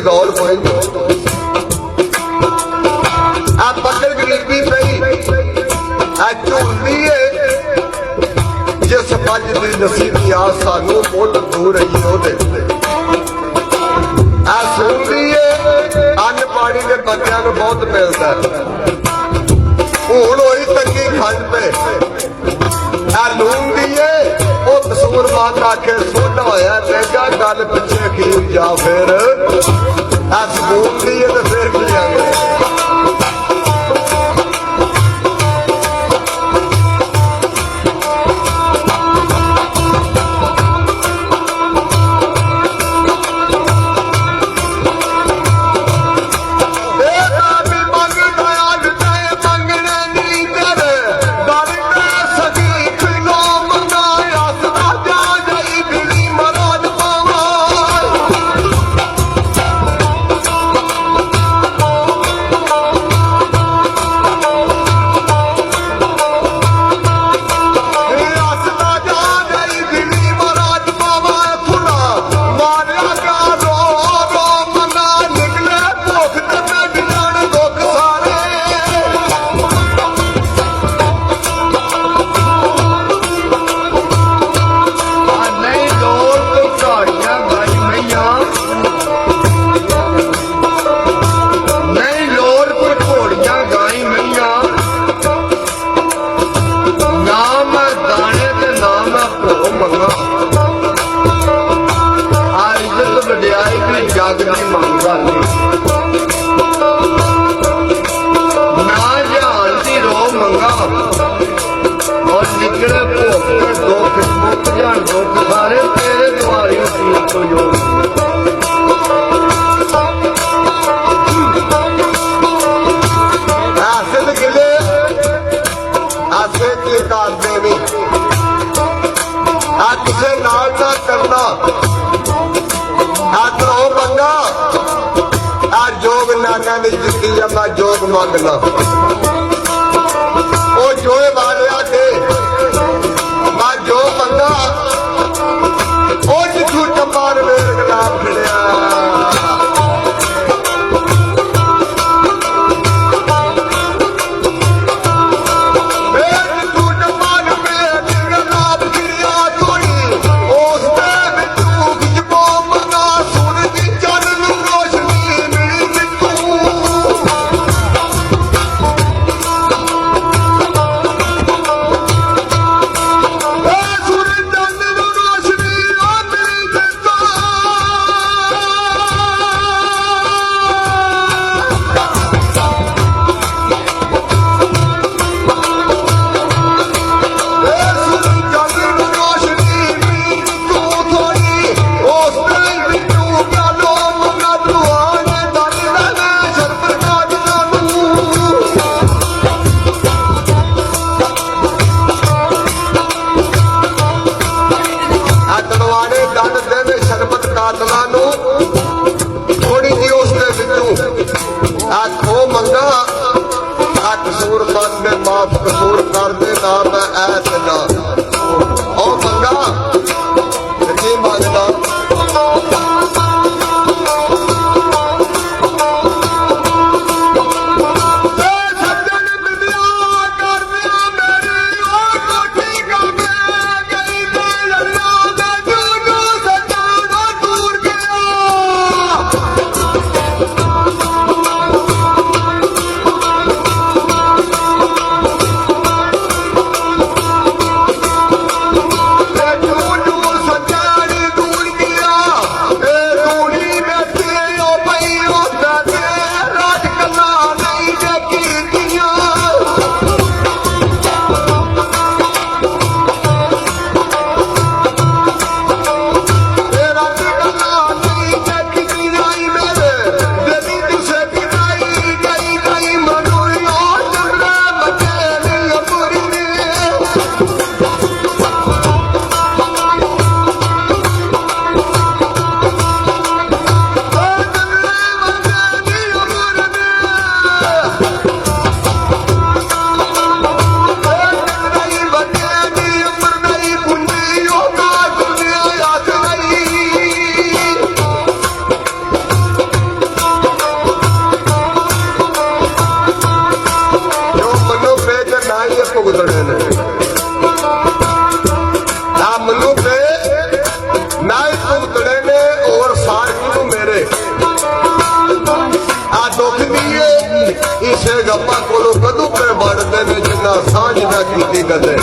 गौर कोई आ पकड़ गरीबी पई आ झूलदी है जिस पंज दी नसीब दी आस सानू मुल दूर रही ओदे आ सुनदी है अन्न पानी दे बंदियां नू बहुत मिलदा हुण होई तंगी खंड पे आ लून दी है वो कसूर माता आखे सोडा होया रहेगा गल पिछे खीर जा फिर आ सबूत दी है तो फिर की आगे जोग मंगना वो जोए वालिया के मैं जो मंगा वो जिथू टमार मेरे खिलाफ खिड़िया माफ कसूर कर दे ना मैं ऐसे ना ओ मंगा की मंगना ਪਿੱਛੇ ਗੱਪਾਂ ਕੋਲੋਂ ਕਦੋਂ ਕੇ ਵੜਦੇ ਨੇ ਜਿੰਨਾ ਸਾਂਝ ਨਾ ਕੀਤੀ ਕਦੇ